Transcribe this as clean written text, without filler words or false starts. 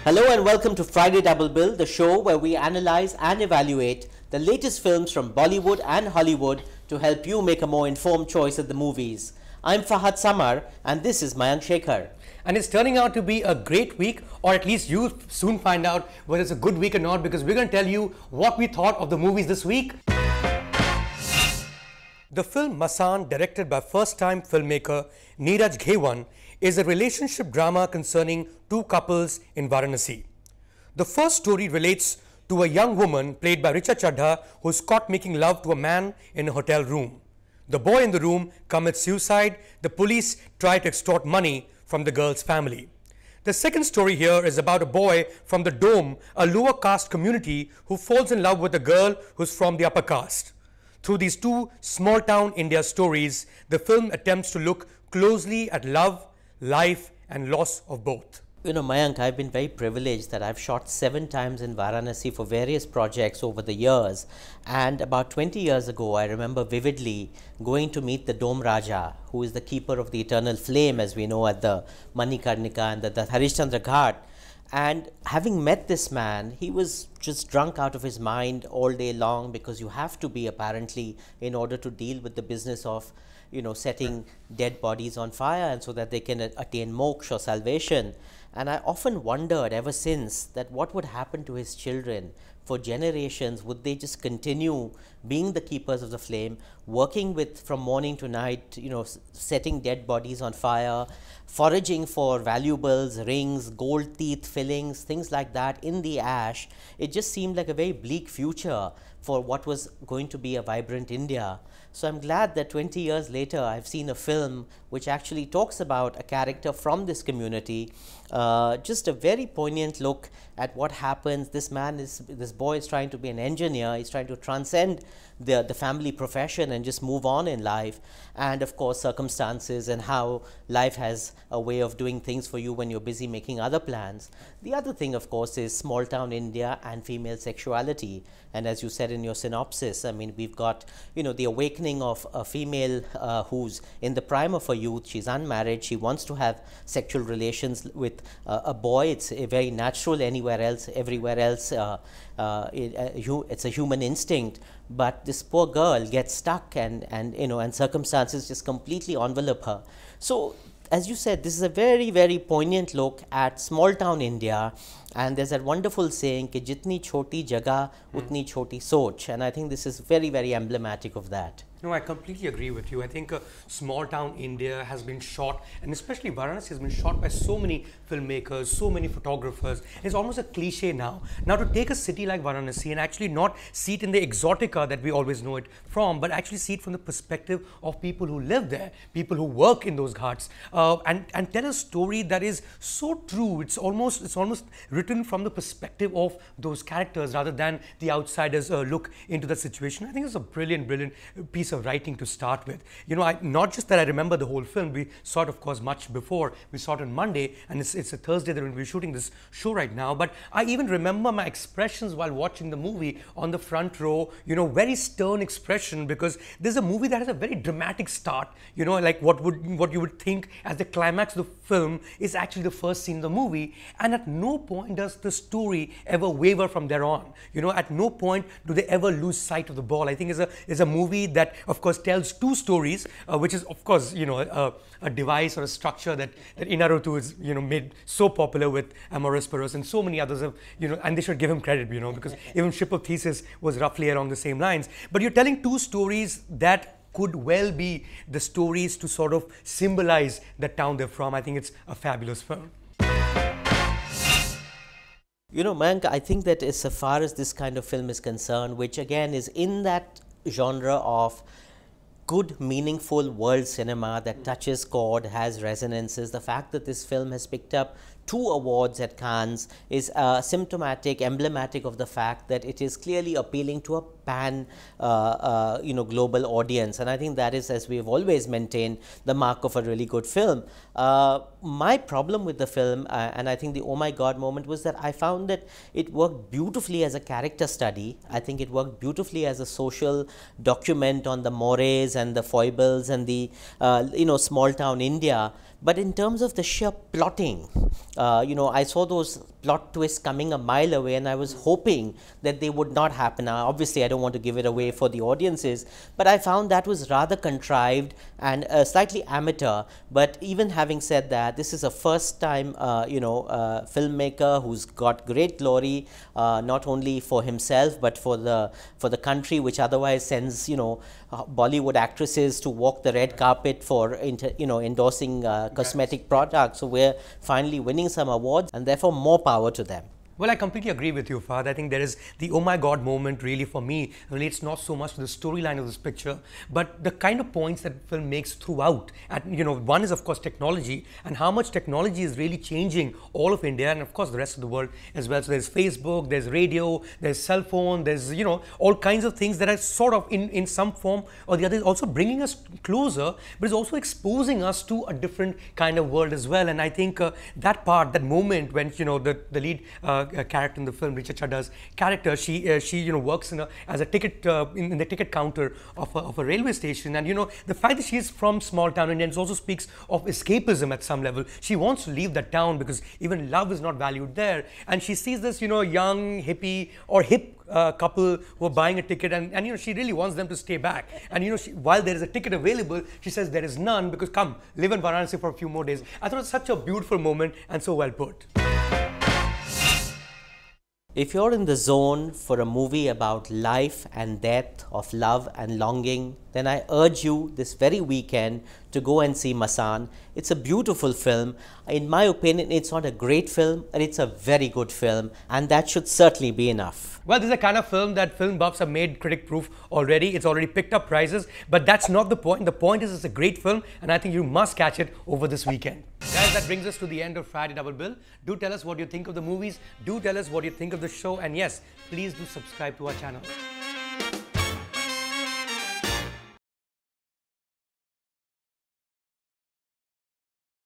Hello and welcome to Friday Double Bill, the show where we analyze and evaluate the latest films from Bollywood and Hollywood to help you make a more informed choice at the movies. I'm Fahad Samar and this is Mayank Shekhar. And it's turning out to be a great week, or at least you'll soon find out whether it's a good week or not, because we're going to tell you what we thought of the movies this week. The film Masaan, directed by first-time filmmaker Neeraj Ghewan, is a relationship drama concerning two couples in Varanasi. The first story relates to a young woman played by Richa Chadha who is caught making love to a man in a hotel room. The boy in the room commits suicide. The police try to extort money from the girl's family. The second story here is about a boy from the Dome, a lower caste community, who falls in love with a girl who's from the upper caste. Through these two small-town India stories, the film attempts to look closely at love, life and loss of both. You know, Mayank, I've been very privileged that I've shot 7 times in Varanasi for various projects over the years. And about 20 years ago, I remember vividly going to meet the Dome Raja, who is the keeper of the eternal flame, as we know, at the Manikarnika and the Harishchandra Ghat. And having met this man, he was just drunk out of his mind all day long, because you have to be, apparently, in order to deal with the business of, you know, setting dead bodies on fire, and so that they can attain moksha or salvation. And I often wondered ever since that what would happen to his children for generations. Would they just continue being the keepers of the flame, working with from morning to night, you know, setting dead bodies on fire, foraging for valuables, rings, gold teeth fillings, things like that in the ash? It just seemed like a very bleak future for what was going to be a vibrant India. So I'm glad that 20 years later I've seen a film which actually talks about a character from this community. Just a very poignant look at what happens. This boy is trying to be an engineer. He's trying to transcend the family profession and just move on in life. And of course, circumstances and how life has a way of doing things for you when you're busy making other plans. The other thing, of course, is small town India and female sexuality. And as you said in your synopsis, I mean, we've got, you know, the awakening of a female who's in the prime of her youth. She's unmarried. She wants to have sexual relations with a boy. It's very natural everywhere else. It's a human instinct. But this poor girl gets stuck, and circumstances just completely envelop her. So, as you said, this is a very, very poignant look at small town India. And there's that wonderful saying, ki jitni choti jagah, utni choti soch. And I think this is very, very emblematic of that. No, I completely agree with you. I think small town India has been shot, and especially Varanasi has been shot by so many filmmakers, so many photographers. It's almost a cliche now. Now, to take a city like Varanasi and actually not see it in the exotica that we always know it from, but actually see it from the perspective of people who live there, people who work in those ghats, and tell a story that is so true. It's almost written from the perspective of those characters rather than the outsiders look into the situation. I think it's a brilliant piece of writing to start with. You know, not just that I remember the whole film. We saw it, of course, much before. We saw it on Monday, and it's a Thursday that we're shooting this show right now. But I even remember my expressions while watching the movie on the front row. You know, very stern expression, because there's a movie that has a very dramatic start. You know, like what you would think as the climax of the film is actually the first scene of the movie, and at no point does the story ever waver from there on. You know, at no point do they ever lose sight of the ball. I think it's a movie that, of course, tells two stories, which is, of course, you know, a device or a structure that Inarutu is, you know, made so popular with Amoris Perros, and so many others have, you know, and they should give him credit, you know, because even Ship of Theseus was roughly along the same lines. But you're telling two stories that could well be the stories to sort of symbolize the town they're from. I think it's a fabulous film. You know, Mayank, I think that as far as this kind of film is concerned, which again is in that genre of good, meaningful world cinema that touches chord, has resonances, the fact that this film has picked up 2 awards at Cannes is symptomatic, emblematic of the fact that it is clearly appealing to a pan, global audience. And I think that is, as we have always maintained, the mark of a really good film. My problem with the film, and I think the oh my god moment, was that I found that it worked beautifully as a character study. I think it worked beautifully as a social document on the mores and the foibles and the small town India. But in terms of the sheer plotting, I saw those plot twists coming a mile away, and I was hoping that they would not happen. Now, obviously, I don't want to give it away for the audiences, but I found that was rather contrived and slightly amateur. But even having said that, this is a first-time, filmmaker who's got great glory, not only for himself but for the country, which otherwise sends Bollywood actresses to walk the red carpet for endorsing cosmetic products. So we're finally winning some awards, and therefore more power to them. Well, I completely agree with you, Fahad. I think there is the oh my god moment really for me relates not so much to the storyline of this picture, but the kind of points that film makes throughout. And one is of course technology, and how much technology is really changing all of India and of course the rest of the world as well. So there's Facebook, there's radio, there's cell phone, there's all kinds of things that are sort of in some form or the other also bringing us closer, but it's also exposing us to a different kind of world as well. And I think that moment when the lead character in the film, Richa Chadda's character, she works as a ticket in the ticket counter of a railway station, and the fact that she is from small town India also speaks of escapism at some level. She wants to leave that town because even love is not valued there, and she sees this young hippie or hip couple who are buying a ticket, and she really wants them to stay back, and while there is a ticket available, she says there is none because come live in Varanasi for a few more days. I thought it was such a beautiful moment and so well put. If you're in the zone for a movie about life and death, of love and longing, then I urge you this very weekend to go and see Masaan. It's a beautiful film. In my opinion, it's not a great film, but it's a very good film, and that should certainly be enough. Well, this is a kind of film that film buffs have made critic proof already. It's already picked up prizes, but that's not the point. The point is it's a great film, and I think you must catch it over this weekend. Guys, that brings us to the end of Friday Double Bill. Do tell us what you think of the movies. Do tell us what you think of the show. And yes, please do subscribe to our channel.